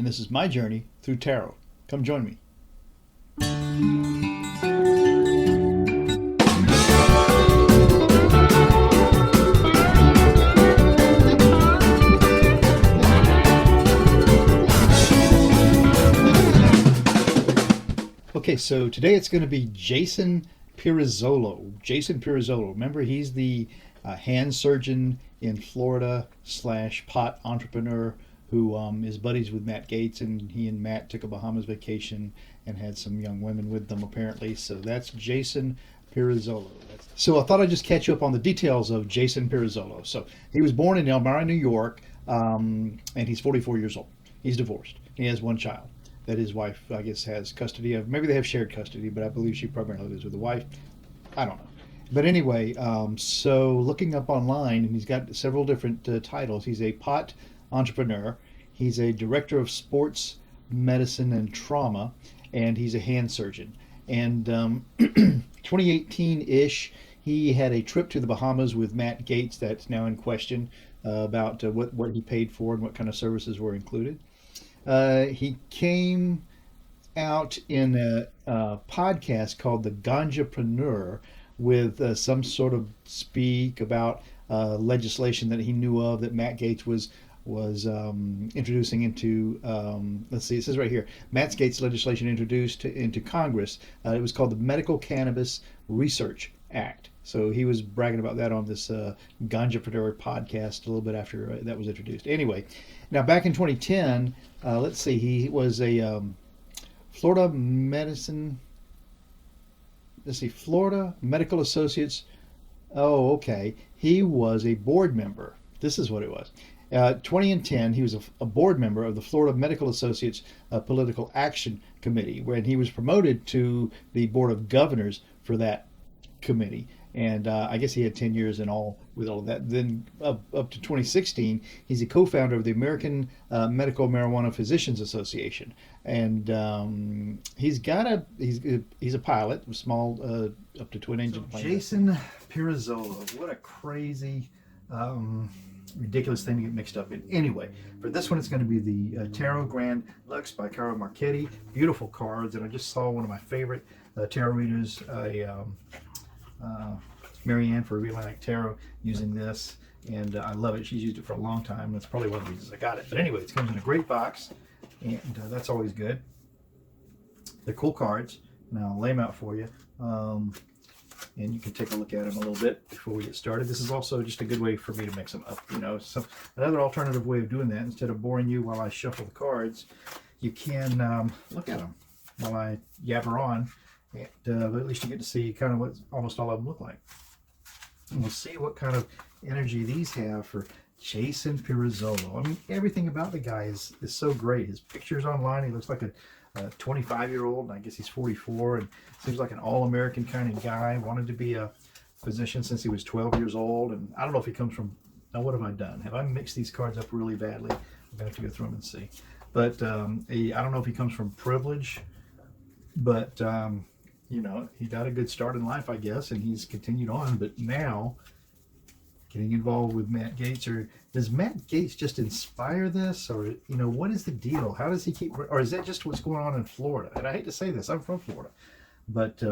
this is my journey through tarot. Come join me. Okay, so today it's going to be Jason Pirizzolo. Jason Pirizzolo. Remember, he's the hand surgeon in Florida / pot entrepreneur who is buddies with Matt Gaetz, and he and Matt took a Bahamas vacation and had some young women with them apparently. So that's Jason Pirozzolo. So I thought I'd just catch you up on the details of Jason Pirozzolo. So he was born in Elmira, New York, and he's 44 years old. He's divorced. He has one child that his wife, I guess, has custody of. Maybe they have shared custody, but I believe she primarily lives with the wife. I don't know. But anyway, so looking up online, and he's got several different titles. He's a pot entrepreneur. He's a director of sports medicine and trauma, and he's a hand surgeon. And 2018-ish, he had a trip to the Bahamas with Matt Gaetz that's now in question about what he paid for and what kind of services were included. He came out in a podcast called The Ganjapreneur with some sort of speak about legislation that he knew of that Matt Gaetz was introducing into, let's see, it says right here, Matt Gaetz legislation introduced into Congress. It was called the Medical Cannabis Research Act. So he was bragging about that on this Ganjapreneur podcast a little bit after that was introduced. Anyway, now back in 2010, let's see, he was a Florida Medical Associates. Oh, okay. He was a board member. This is what it was. 2010, he was a board member of the Florida Medical Associates Political Action Committee, when he was promoted to the Board of Governors for that committee. And I guess he had 10 years in all with all of that. Then up to 2016, he's a co-founder of the American Medical Marijuana Physicians Association. And he's a pilot, small up to twin engine plane. Jason Pirozzolo, what a crazy, ridiculous thing to get mixed up in. Anyway, for this one, it's going to be the Tarot Grand Lux by Caro Marchetti. Beautiful cards, and I just saw one of my favorite tarot readers, Marianne for Real Atlantic Tarot, using this, and I love it. She's used it for a long time. That's probably one of the reasons I got it. But anyway, it comes in a great box, and that's always good. They're cool cards. Now I'll lay them out for you, and you can take a look at them a little bit before we get started. This is also just a good way for me to mix them up. You know, another alternative way of doing that, instead of boring you while I shuffle the cards, you can look at them while I yabber on. But at least you get to see kind of what almost all of them look like. And we'll see what kind of energy these have for Jason Pirizzolo. I mean, everything about the guy is so great. His pictures online, he looks like a 25-year-old, and I guess he's 44, and seems like an all-American kind of guy. Wanted to be a physician since he was 12 years old, and I don't know if he comes from, now what have I done? Have I mixed these cards up really badly? I'm going to have to go through them and see. But I don't know if he comes from privilege, but you know, he got a good start in life, I guess, and he's continued on. But now, getting involved with Matt Gaetz, or does Matt Gaetz just inspire this, or you know, what is the deal? How does he keep, or is that just what's going on in Florida? And I hate to say this, I'm from Florida, but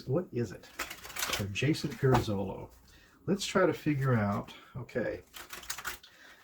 what is it? So Jason Pirizzolo. Let's try to figure out. Okay,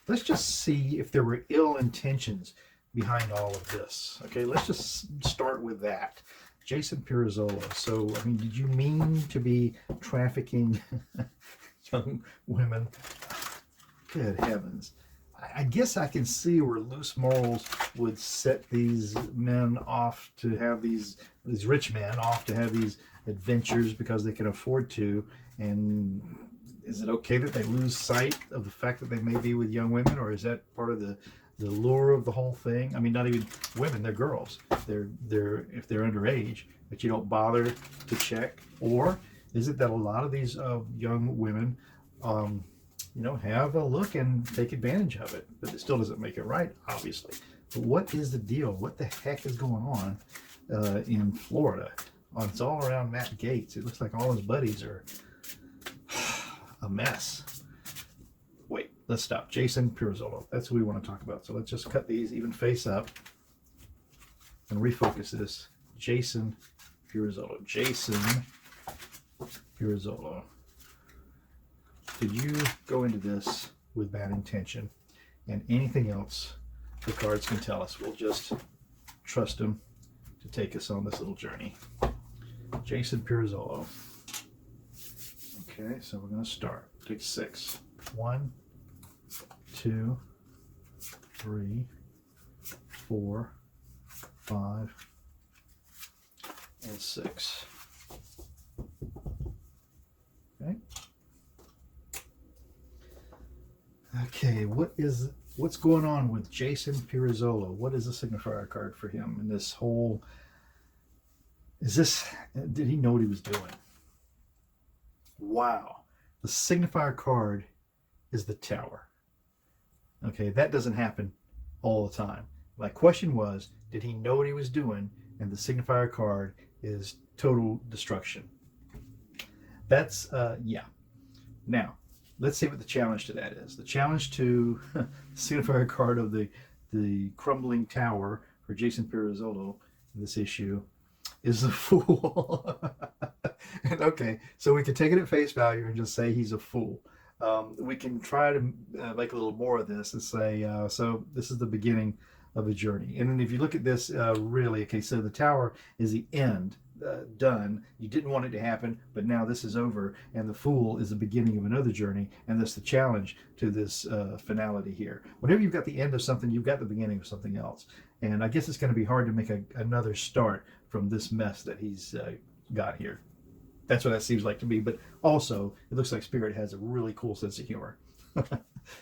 let's just see if there were ill intentions behind all of this. Okay, let's just start with that. Jason Pirizzolo. So, I mean, did you mean to be trafficking young women? Good heavens. I guess I can see where loose morals would set these men off to have these rich men off to have these adventures because they can afford to. And is it okay that they lose sight of the fact that they may be with young women, or is that part of the lure of the whole thing? I mean, not even women, they're girls. They're if they're underage, but you don't bother to check. Or is it that a lot of these young women, you know, have a look and take advantage of it? But it still doesn't make it right, obviously. But what is the deal? What the heck is going on in Florida? It's all around Matt Gaetz. It looks like all his buddies are a mess. Wait, let's stop. Jason Pirizzolo. That's who we want to talk about. So let's just cut these even face up and refocus this. Jason Pirizzolo. Jason Pirizzolo. Did you go into this with bad intention? And anything else the cards can tell us, we'll just trust them to take us on this little journey. Jason Pirizzolo. Okay, so we're going to start. Take 6. 1, 2, 3, 4, 5, and 6. Okay. Okay, what's going on with Jason Pirizzolo? What is the signifier card for him in this whole? Did he know what he was doing? Wow. The signifier card is the Tower. Okay, that doesn't happen all the time. My question was, did he know what he was doing? And the signifier card is total destruction. That's, yeah. Now, let's see what the challenge to that is. The challenge to the signifier card of the crumbling tower for Jason Pirizzolo, this issue, is the Fool. And okay, so we can take it at face value and just say he's a fool. We can try to make a little more of this and say, so this is the beginning of a journey. And then if you look at this, really, okay, so the tower is the end, done. You didn't want it to happen, but now this is over, and the Fool is the beginning of another journey, and that's the challenge to this finality here. Whenever you've got the end of something, you've got the beginning of something else. And I guess it's going to be hard to make another start from this mess that he's got here. That's what that seems like to me. But also, it looks like Spirit has a really cool sense of humor.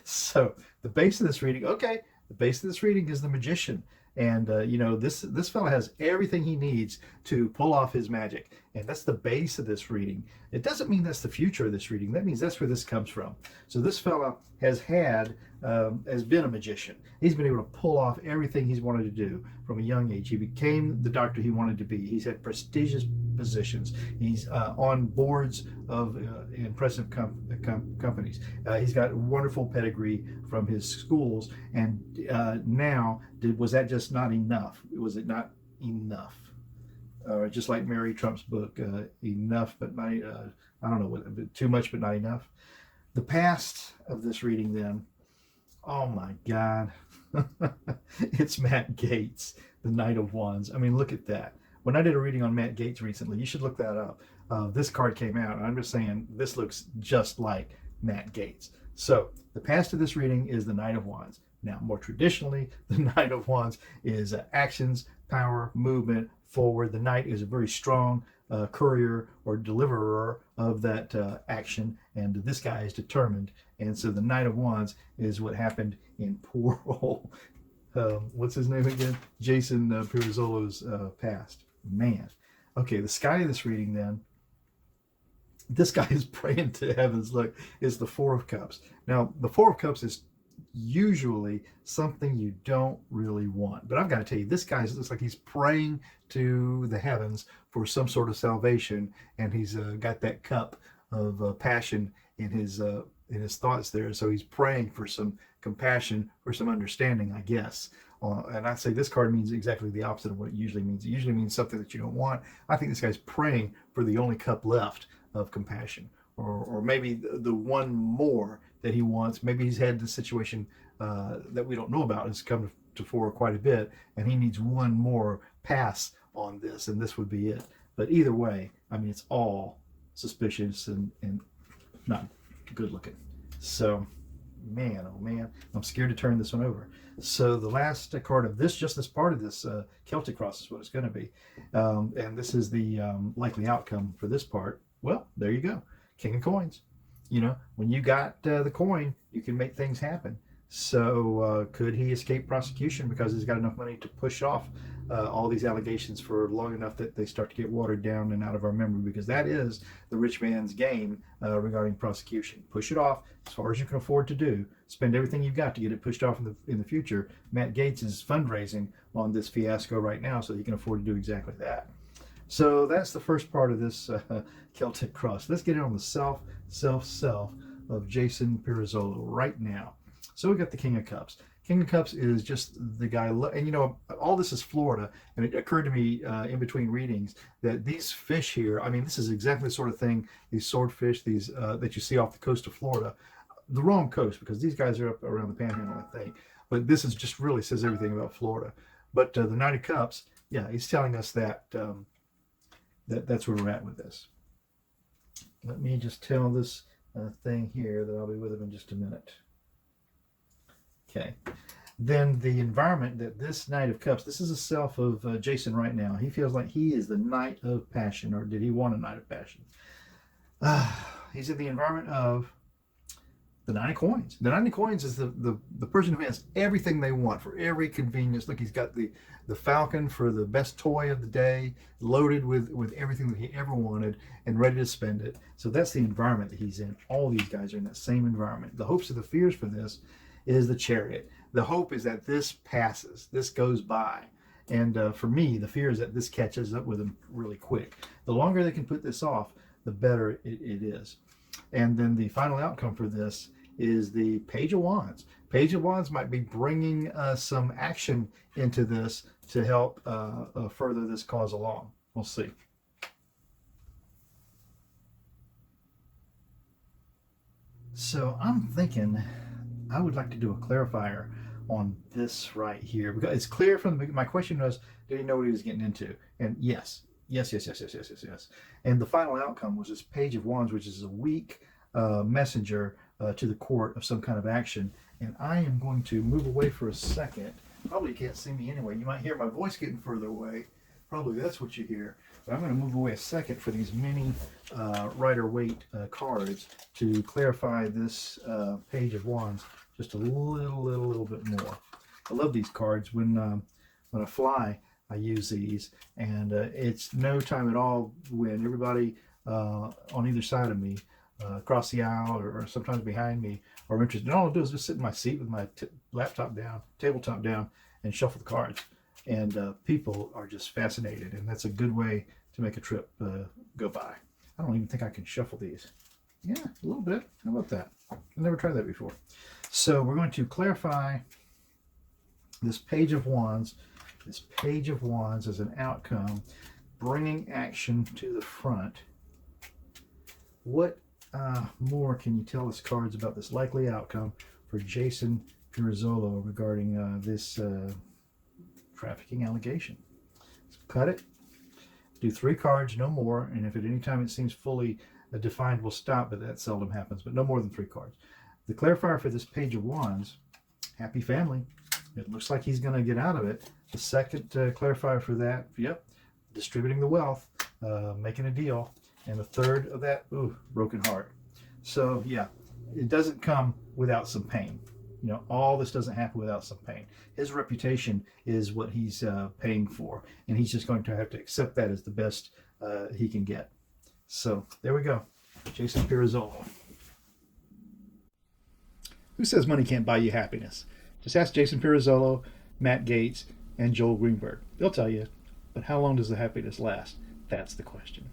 So the base of this reading, okay, the base of this reading is the Magician. And, you know, this fella has everything he needs to pull off his magic. And that's the base of this reading. It doesn't mean that's the future of this reading. That means that's where this comes from. So this fella has been a magician. He's been able to pull off everything he's wanted to do from a young age. He became the doctor he wanted to be. He's had prestigious positions. He's on boards of impressive companies. He's got wonderful pedigree from his schools. And now, was that just not enough? Was it not enough? Just like Mary Trump's book, enough but not, I don't know, too much but not enough. The past of this reading then, oh my God, it's Matt Gaetz, the Knight of Wands. I mean, look at that. When I did a reading on Matt Gaetz recently, you should look that up. This card came out, and I'm just saying, this looks just like Matt Gaetz. So the past of this reading is the Knight of Wands. Now, more traditionally, the Knight of Wands is actions, power, movement, forward. The Knight is a very strong courier or deliverer of that action, and this guy is determined. And so the Knight of Wands is what happened in poor old, what's his name again? Jason Pirizzolo's past. Man. Okay, the sky of this reading then, this guy is praying to heavens. Look, is the Four of Cups. Now, the Four of Cups is usually something you don't really want. But I've got to tell you, this guy looks like he's praying to the heavens for some sort of salvation, and he's got that cup of passion in his thoughts there. So he's praying for some compassion, for some understanding, I guess. And I say this card means exactly the opposite of what it usually means. It usually means something that you don't want. I think this guy's praying for the only cup left of compassion, or maybe the one more that he wants. Maybe he's had this situation that we don't know about, has come to fore quite a bit, and he needs one more pass on this, and this would be it. But either way, I mean, it's all suspicious and not good looking. So, man, oh man, I'm scared to turn this one over. So the last card of this, just this part of this Celtic cross is what it's going to be. And this is the likely outcome for this part. Well, there you go. King of Coins. You know, when you got the coin, you can make things happen. So could he escape prosecution because he's got enough money to push off all these allegations for long enough that they start to get watered down and out of our memory? Because that is the rich man's game regarding prosecution. Push it off as far as you can afford to do. Spend everything you've got to get it pushed off in the future. Matt Gaetz is fundraising on this fiasco right now so he can afford to do exactly that. So that's the first part of this Celtic cross. Let's get it on the self of Jason Pirizzolo right now. So we got the King of Cups. King of Cups is just the guy, and you know, all this is Florida, and it occurred to me in between readings that these fish here, I mean, this is exactly the sort of thing, these swordfish, these that you see off the coast of Florida, the wrong coast, because these guys are up around the Panhandle, I think, but this is just really says everything about Florida. But the Knight of Cups, yeah, he's telling us that, that's where we're at with this. Let me just tell this thing here that I'll be with him in just a minute. Okay. Then the environment that this Knight of Cups, this is a self of Jason right now. He feels like he is the Knight of Passion, or did he want a Knight of Passion? He's in the environment of the Nine of Coins. The Nine of Coins is the person who has everything they want for every convenience. Look, he's got the falcon for the best toy of the day, loaded with everything that he ever wanted and ready to spend it. So that's the environment that he's in. All these guys are in that same environment. The hopes of the fears for this is the Chariot. The hope is that this passes, this goes by. And for me, the fear is that this catches up with them really quick. The longer they can put this off, the better it is. And then the final outcome for this is the Page of Wands. Page of Wands might be bringing some action into this to help further this cause along. We'll see. So I'm thinking I would like to do a clarifier on this right here, because it's clear from the, my question was, did he know what he was getting into? And yes. And the final outcome was this Page of Wands, which is a weak messenger to the court of some kind of action. And I am going to move away for a second. Probably you can't see me anyway. You might hear my voice getting further away. Probably that's what you hear. But I'm going to move away a second for these mini Rider-Waite cards to clarify this Page of Wands just a little bit more. I love these cards. When I fly, I use these, and it's no time at all when everybody on either side of me, across the aisle or sometimes behind me, are interested. And all I do is just sit in my seat with my laptop down, tabletop down, and shuffle the cards. And people are just fascinated, and that's a good way to make a trip go by. I don't even think I can shuffle these. Yeah, a little bit. How about that? I've never tried that before. So we're going to clarify this Page of Wands. This Page of Wands as an outcome, bringing action to the front. What more can you tell us, cards, about this likely outcome for Jason Pirizzolo regarding this trafficking allegation? Let's cut it. Do 3 cards, no more. And if at any time it seems fully defined, we'll stop, but that seldom happens. But no more than 3 cards. The clarifier for this Page of Wands, happy family. It looks like he's going to get out of it. The second clarifier for that, yep, distributing the wealth, making a deal. And the third of that, ooh, broken heart. So yeah, it doesn't come without some pain. You know, all this doesn't happen without some pain. His reputation is what he's paying for, and he's just going to have to accept that as the best he can get. So there we go, Jason Pirizzolo. Who says money can't buy you happiness? Just ask Jason Pirizzolo, Matt Gaetz, and Joel Greenburg. They'll tell you. But how long does the happiness last? That's the question.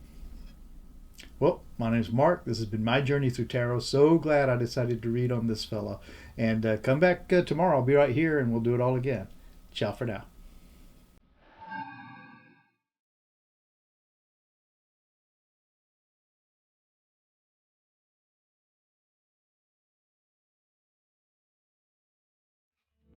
Well, my name's Mark. This has been my journey through tarot. So glad I decided to read on this fellow. And come back tomorrow. I'll be right here and we'll do it all again. Ciao for now.